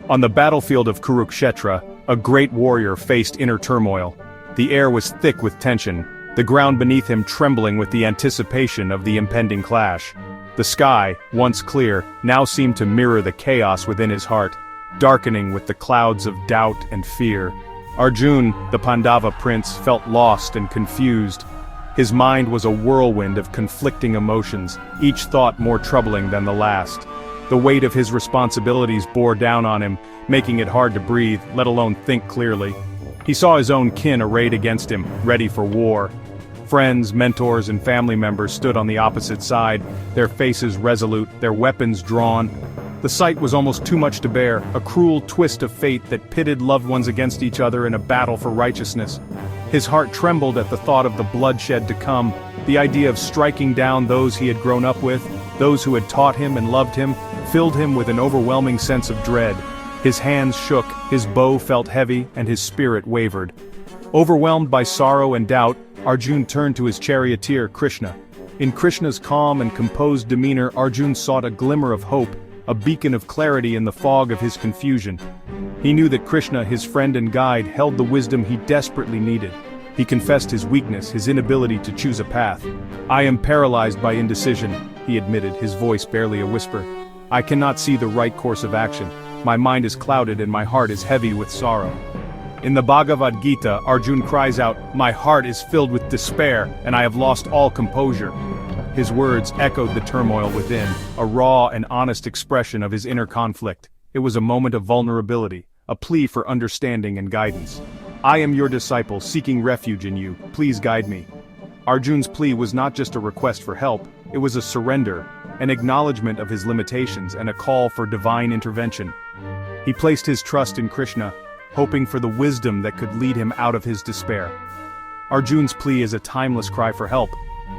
On the battlefield of Kurukshetra, a great warrior faced inner turmoil. The air was thick with tension, the ground beneath him trembling with the anticipation of the impending clash. The sky, once clear, now seemed to mirror the chaos within his heart, darkening with the clouds of doubt and fear. Arjun, the Pandava prince, felt lost and confused. His mind was a whirlwind of conflicting emotions, each thought more troubling than the last. The weight of his responsibilities bore down on him, making it hard to breathe, let alone think clearly. He saw his own kin arrayed against him, ready for war. Friends, mentors, and family members stood on the opposite side, their faces resolute, their weapons drawn. The sight was almost too much to bear, a cruel twist of fate that pitted loved ones against each other in a battle for righteousness. His heart trembled at the thought of the bloodshed to come, the idea of striking down those he had grown up with, those who had taught him and loved him, filled him with an overwhelming sense of dread. His hands shook, his bow felt heavy, and his spirit wavered. Overwhelmed by sorrow and doubt, Arjun turned to his charioteer Krishna. In Krishna's calm and composed demeanor, Arjun sought a glimmer of hope, a beacon of clarity in the fog of his confusion. He knew that Krishna, his friend and guide, held the wisdom he desperately needed. He confessed his weakness, his inability to choose a path. "I am paralyzed by indecision," he admitted, his voice barely a whisper. "I cannot see the right course of action. My mind is clouded and my heart is heavy with sorrow." In the Bhagavad Gita, Arjun cries out, "My heart is filled with despair, and I have lost all composure." His words echoed the turmoil within, a raw and honest expression of his inner conflict. It was a moment of vulnerability, a plea for understanding and guidance. "I am your disciple, seeking refuge in you. Please guide me." Arjun's plea was not just a request for help, it was a surrender, an acknowledgement of his limitations and a call for divine intervention. He placed his trust in Krishna, hoping for the wisdom that could lead him out of his despair. Arjun's plea is a timeless cry for help,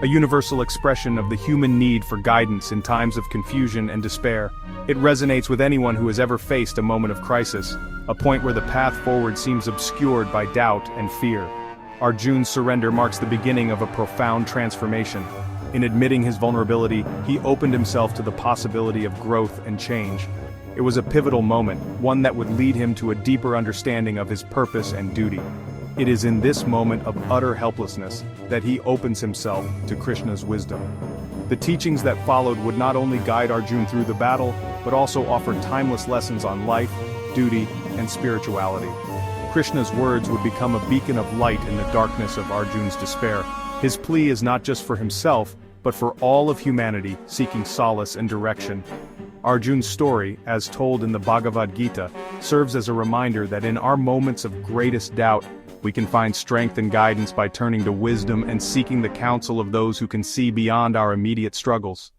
a universal expression of the human need for guidance in times of confusion and despair. It resonates with anyone who has ever faced a moment of crisis, a point where the path forward seems obscured by doubt and fear. Arjun's surrender marks the beginning of a profound transformation. In admitting his vulnerability, he opened himself to the possibility of growth and change. It was a pivotal moment, one that would lead him to a deeper understanding of his purpose and duty. It is in this moment of utter helplessness that he opens himself to Krishna's wisdom. The teachings that followed would not only guide Arjun through the battle, but also offer timeless lessons on life, duty, and spirituality. Krishna's words would become a beacon of light in the darkness of Arjun's despair. His plea is not just for himself, but for all of humanity seeking solace and direction. Arjun's story, as told in the Bhagavad Gita, serves as a reminder that in our moments of greatest doubt, we can find strength and guidance by turning to wisdom and seeking the counsel of those who can see beyond our immediate struggles.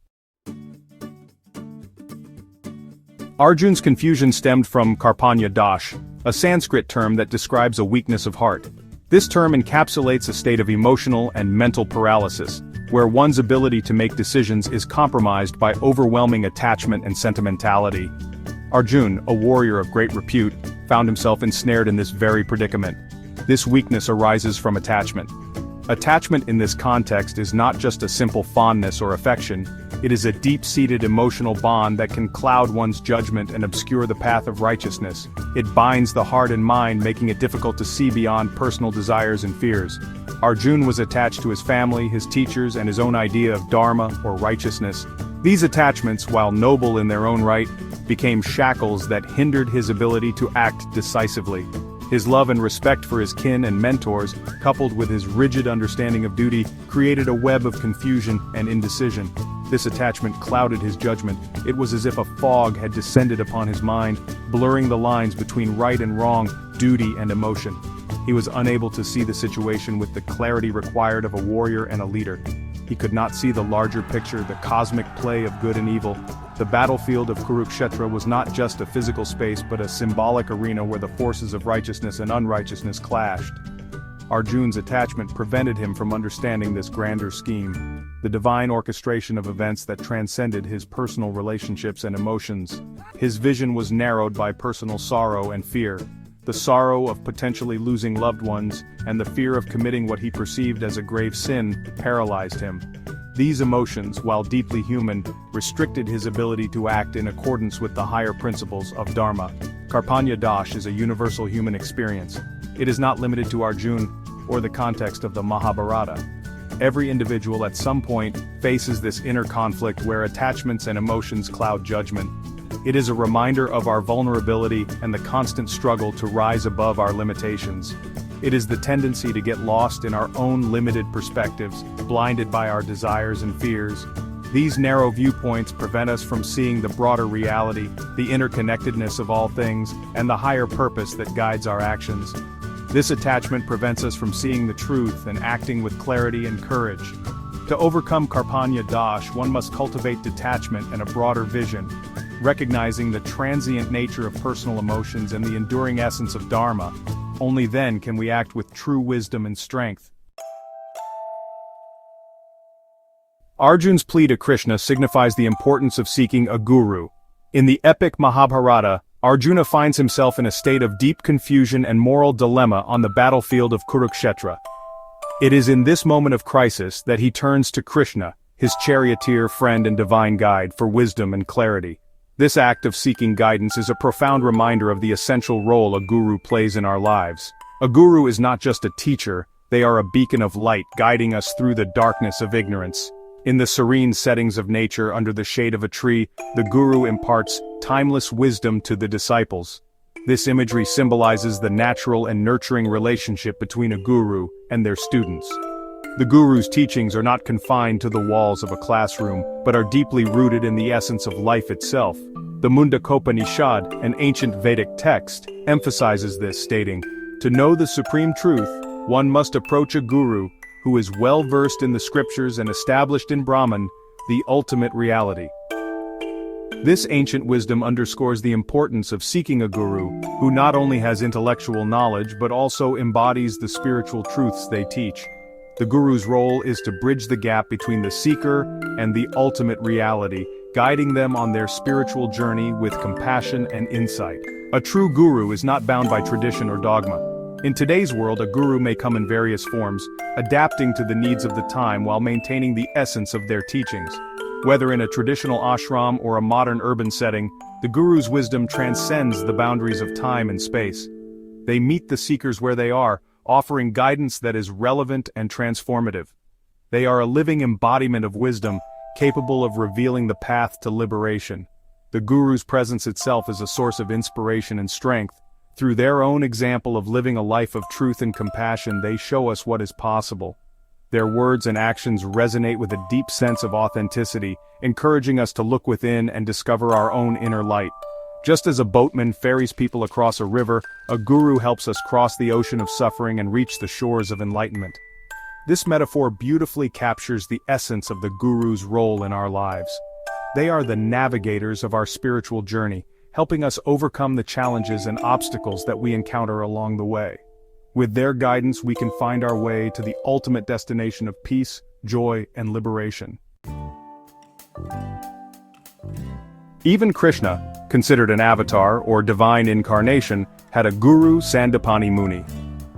Arjun's confusion stemmed from karpanya dosh, a Sanskrit term that describes a weakness of heart. This term encapsulates a state of emotional and mental paralysis, where one's ability to make decisions is compromised by overwhelming attachment and sentimentality. Arjun, a warrior of great repute, found himself ensnared in this very predicament. This weakness arises from attachment. Attachment in this context is not just a simple fondness or affection, it is a deep-seated emotional bond that can cloud one's judgment and obscure the path of righteousness. It binds the heart and mind, making it difficult to see beyond personal desires and fears. Arjun was attached to his family, his teachers, and his own idea of dharma or righteousness. These attachments, while noble in their own right, became shackles that hindered his ability to act decisively. His love and respect for his kin and mentors, coupled with his rigid understanding of duty, created a web of confusion and indecision. This attachment clouded his judgment. It was as if a fog had descended upon his mind, blurring the lines between right and wrong, duty and emotion. He was unable to see the situation with the clarity required of a warrior and a leader. He could not see the larger picture, the cosmic play of good and evil. The battlefield of Kurukshetra was not just a physical space but a symbolic arena where the forces of righteousness and unrighteousness clashed. Arjun's attachment prevented him from understanding this grander scheme, the divine orchestration of events that transcended his personal relationships and emotions. His vision was narrowed by personal sorrow and fear. The sorrow of potentially losing loved ones, and the fear of committing what he perceived as a grave sin, paralyzed him. These emotions, while deeply human, restricted his ability to act in accordance with the higher principles of Dharma. Karpanya Dosh is a universal human experience. It is not limited to Arjun or the context of the Mahabharata. Every individual at some point faces this inner conflict where attachments and emotions cloud judgment. It is a reminder of our vulnerability and the constant struggle to rise above our limitations. It is the tendency to get lost in our own limited perspectives, blinded by our desires and fears. These narrow viewpoints prevent us from seeing the broader reality, the interconnectedness of all things, and the higher purpose that guides our actions. This attachment prevents us from seeing the truth and acting with clarity and courage. To overcome Karpanya Dosh, one must cultivate detachment and a broader vision, recognizing the transient nature of personal emotions and the enduring essence of Dharma. Only then can we act with true wisdom and strength. Arjun's plea to Krishna signifies the importance of seeking a guru. In the epic Mahabharata, Arjuna finds himself in a state of deep confusion and moral dilemma on the battlefield of Kurukshetra. It is in this moment of crisis that he turns to Krishna, his charioteer, friend and divine guide, for wisdom and clarity. This act of seeking guidance is a profound reminder of the essential role a guru plays in our lives. A guru is not just a teacher, they are a beacon of light guiding us through the darkness of ignorance. In the serene settings of nature under the shade of a tree, the guru imparts timeless wisdom to the disciples. This imagery symbolizes the natural and nurturing relationship between a guru and their students. The guru's teachings are not confined to the walls of a classroom, but are deeply rooted in the essence of life itself. The Mundakopanishad, an ancient Vedic text, emphasizes this, stating, "To know the supreme truth, one must approach a guru who is well versed in the scriptures and established in Brahman, the ultimate reality." This ancient wisdom underscores the importance of seeking a guru who not only has intellectual knowledge but also embodies the spiritual truths they teach. The guru's role is to bridge the gap between the seeker and the ultimate reality, guiding them on their spiritual journey with compassion and insight. A true guru is not bound by tradition or dogma. In today's world, a guru may come in various forms, adapting to the needs of the time while maintaining the essence of their teachings. Whether in a traditional ashram or a modern urban setting, the guru's wisdom transcends the boundaries of time and space. They meet the seekers where they are, offering guidance that is relevant and transformative. They are a living embodiment of wisdom, capable of revealing the path to liberation. The guru's presence itself is a source of inspiration and strength. Through their own example of living a life of truth and compassion, they show us what is possible. Their words and actions resonate with a deep sense of authenticity, encouraging us to look within and discover our own inner light. Just as a boatman ferries people across a river, a guru helps us cross the ocean of suffering and reach the shores of enlightenment. This metaphor beautifully captures the essence of the guru's role in our lives. They are the navigators of our spiritual journey, helping us overcome the challenges and obstacles that we encounter along the way. With their guidance, we can find our way to the ultimate destination of peace, joy, and liberation. Even Krishna, considered an avatar or divine incarnation, had a guru, Sandipani Muni.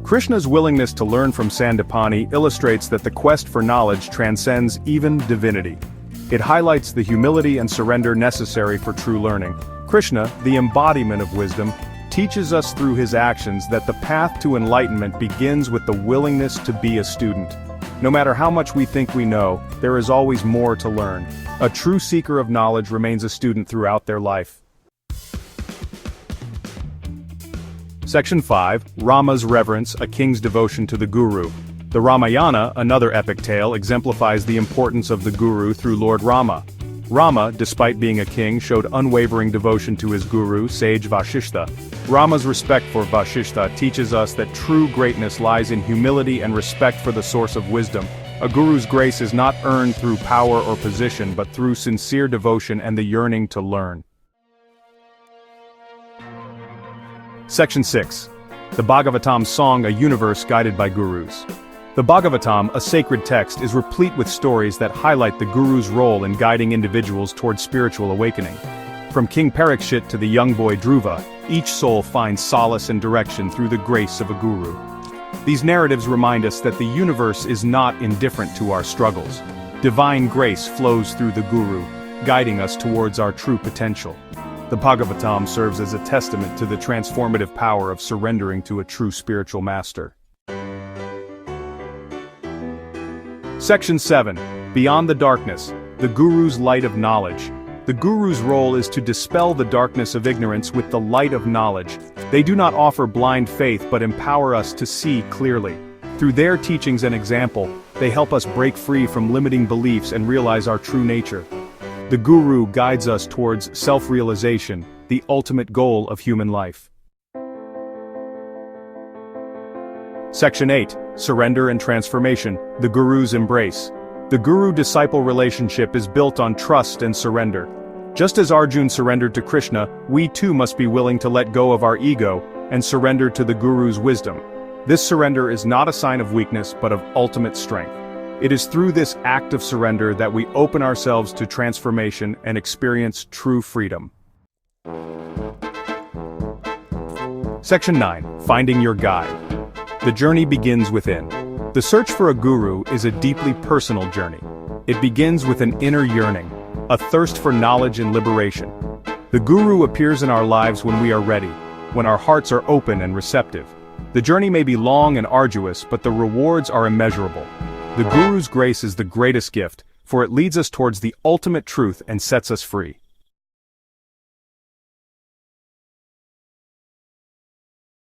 Krishna's willingness to learn from Sandipani illustrates that the quest for knowledge transcends even divinity. It highlights the humility and surrender necessary for true learning. Krishna, the embodiment of wisdom, teaches us through his actions that the path to enlightenment begins with the willingness to be a student. No matter how much we think we know, there is always more to learn. A true seeker of knowledge remains a student throughout their life. Section 5. Rama's Reverence, a King's Devotion to the Guru. The Ramayana, another epic tale, exemplifies the importance of the Guru through Lord Rama. Rama, despite being a king, showed unwavering devotion to his guru, sage Vasishtha. Rama's respect for Vasishtha teaches us that true greatness lies in humility and respect for the source of wisdom. A guru's grace is not earned through power or position but through sincere devotion and the yearning to learn. Section 6. The Bhagavatam Song, a Universe Guided by Gurus. The Bhagavatam, a sacred text, is replete with stories that highlight the guru's role in guiding individuals toward spiritual awakening. From King Parikshit to the young boy Dhruva, each soul finds solace and direction through the grace of a guru. These narratives remind us that the universe is not indifferent to our struggles. Divine grace flows through the guru, guiding us towards our true potential. The Bhagavatam serves as a testament to the transformative power of surrendering to a true spiritual master. Section 7. Beyond the darkness, the Guru's light of knowledge. The Guru's role is to dispel the darkness of ignorance with the light of knowledge. They do not offer blind faith but empower us to see clearly. Through their teachings and example, they help us break free from limiting beliefs and realize our true nature. The Guru guides us towards self-realization, the ultimate goal of human life. Section 8. Surrender and Transformation, the Guru's Embrace. The Guru-disciple relationship is built on trust and surrender. Just as Arjun surrendered to Krishna, we too must be willing to let go of our ego and surrender to the Guru's wisdom. This surrender is not a sign of weakness but of ultimate strength. It is through this act of surrender that we open ourselves to transformation and experience true freedom. Section 9. Finding your guide. The journey begins within. The search for a guru is a deeply personal journey. It begins with an inner yearning, a thirst for knowledge and liberation. The guru appears in our lives when we are ready, when our hearts are open and receptive. The journey may be long and arduous, but the rewards are immeasurable. The Guru's grace is the greatest gift, for it leads us towards the ultimate truth and sets us free.